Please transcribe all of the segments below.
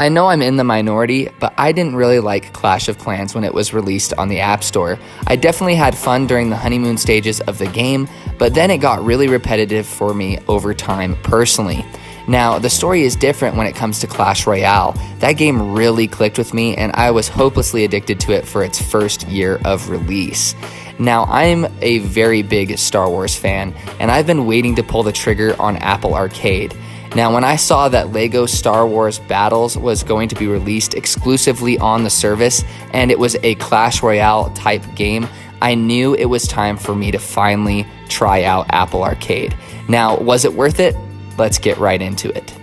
I know I'm in the minority, but I didn't really like Clash of Clans when it was released on the App Store. I definitely had fun during the honeymoon stages of the game, but then it got really repetitive for me over time personally. Now, the story is different when it comes to Clash Royale. That game really clicked with me, and I was hopelessly addicted to it for its first year of release. Now, I'm a very big Star Wars fan, and I've been waiting to pull the trigger on Apple Arcade. Now, when I saw that LEGO Star Wars Battles was going to be released exclusively on the service, and it was a Clash Royale type game, I knew it was time for me to finally try out Apple Arcade. Now, was it worth it? Let's get right into it.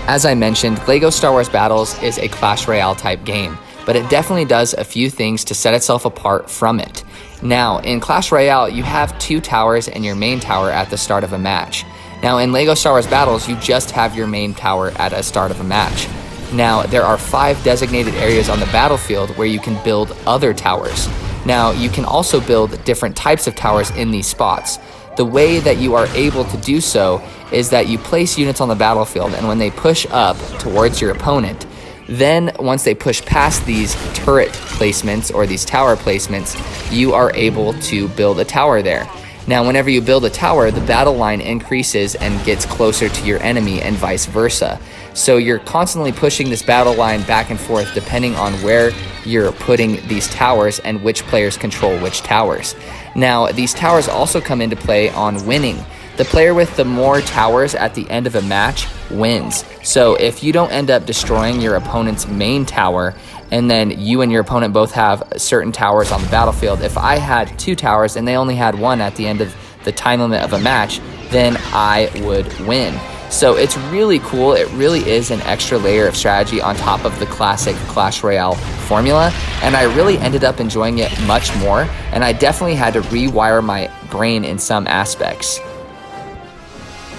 As I mentioned, LEGO Star Wars Battles is a Clash Royale type game, but it definitely does a few things to set itself apart from it. Now, in Clash Royale, you have 2 towers and your main tower at the start of a match. Now, in LEGO Star Wars Battles, you just have your main tower at the start of a match. Now, there are 5 designated areas on the battlefield where you can build other towers. Now, you can also build different types of towers in these spots. The way that you are able to do so is that you place units on the battlefield, and when they push up towards your opponent, then once they push past these turret placements or these tower placements, you are able to build a tower there. Now, whenever you build a tower, the battle line increases and gets closer to your enemy and vice versa. So you're constantly pushing this battle line back and forth depending on where you're putting these towers and which players control which towers. Now, these towers also come into play on winning. The player with the more towers at the end of a match wins. So if you don't end up destroying your opponent's main tower, and then you and your opponent both have certain towers on the battlefield, if I had 2 towers and they only had 1 at the end of the time limit of a match, then I would win. So it's really cool. It really is an extra layer of strategy on top of the classic Clash Royale formula, and I really ended up enjoying it much more, and I definitely had to rewire my brain in some aspects.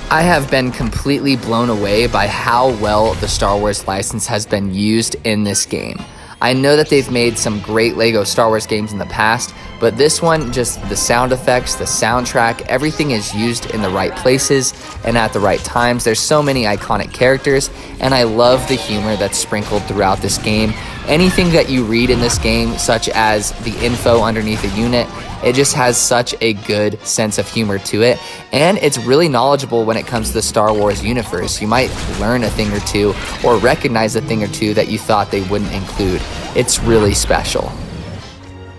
I have been completely blown away by how well the Star Wars license has been used in this game. I know that they've made some great LEGO Star Wars games in the past, but this one, just the sound effects, the soundtrack, everything is used in the right places and at the right times. There's so many iconic characters, and I love the humor that's sprinkled throughout this game. Anything that you read in this game, such as the info underneath a unit, it just has such a good sense of humor to it, and it's really knowledgeable when it comes to the Star Wars universe. You might learn a thing or two or recognize a thing or two that you thought they wouldn't include. It's really special.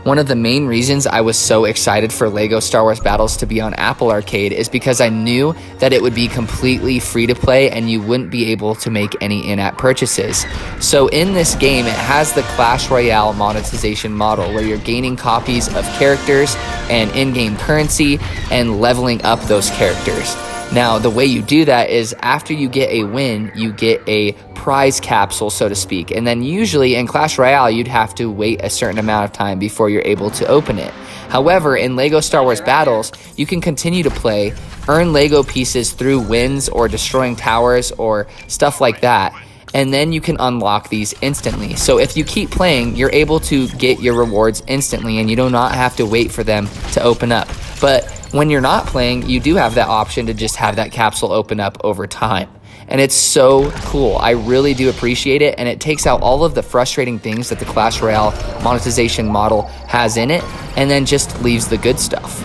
One of the main reasons I was so excited for LEGO Star Wars Battles to be on Apple Arcade is because I knew that it would be completely free to play and you wouldn't be able to make any in-app purchases. So in this game, it has the Clash Royale monetization model where you're gaining copies of characters and in-game currency and leveling up those characters. Now, the way you do that is after you get a win, you get a prize capsule, so to speak. And then usually in Clash Royale, you'd have to wait a certain amount of time before you're able to open it. However, in LEGO Star Wars Battles, you can continue to play, earn LEGO pieces through wins or destroying towers or stuff like that, and then you can unlock these instantly. So if you keep playing, you're able to get your rewards instantly and you do not have to wait for them to open up. But when you're not playing, you do have that option to just have that capsule open up over time. And it's so cool. I really do appreciate it, and it takes out all of the frustrating things that the Clash Royale monetization model has in it, and then just leaves the good stuff.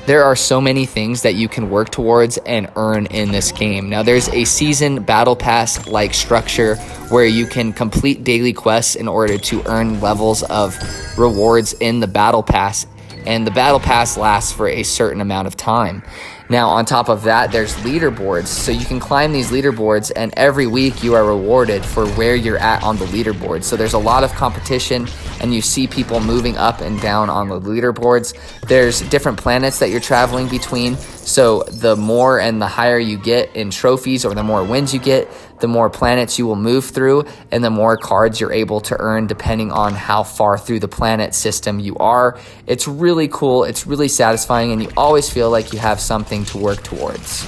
There are so many things that you can work towards and earn in this game. Now, there's a season battle pass-like structure where you can complete daily quests in order to earn levels of rewards in the battle pass, and the battle pass lasts for a certain amount of time. Now, on top of that, there's leaderboards. So you can climb these leaderboards, and every week you are rewarded for where you're at on the leaderboard. So there's a lot of competition, and you see people moving up and down on the leaderboards. There's different planets that you're traveling between. So the more and the higher you get in trophies, or the more wins you get, the more planets you will move through, and the more cards you're able to earn depending on how far through the planet system you are. It's really cool, it's really satisfying, and you always feel like you have something to work towards.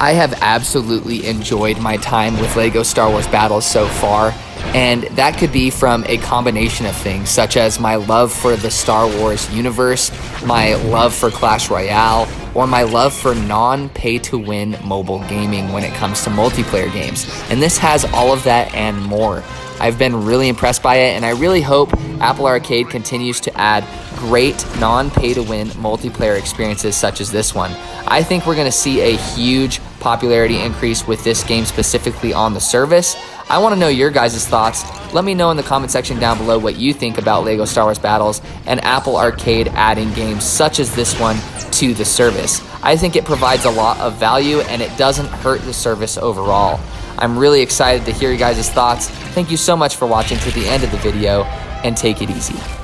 I have absolutely enjoyed my time with LEGO Star Wars Battles so far. And that could be from a combination of things, such as my love for the Star Wars universe, my love for Clash Royale, or my love for non-pay-to-win mobile gaming when it comes to multiplayer games. And this has all of that and more. I've been really impressed by it, and I really hope Apple Arcade continues to add great non-pay-to-win multiplayer experiences such as this one. I think we're going to see a huge popularity increase with this game specifically on the service. I want to know your guys' thoughts. Let me know in the comment section down below what you think about LEGO Star Wars Battles and Apple Arcade adding games such as this one to the service. I think it provides a lot of value and it doesn't hurt the service overall. I'm really excited to hear you guys' thoughts. Thank you so much for watching to the end of the video, and take it easy.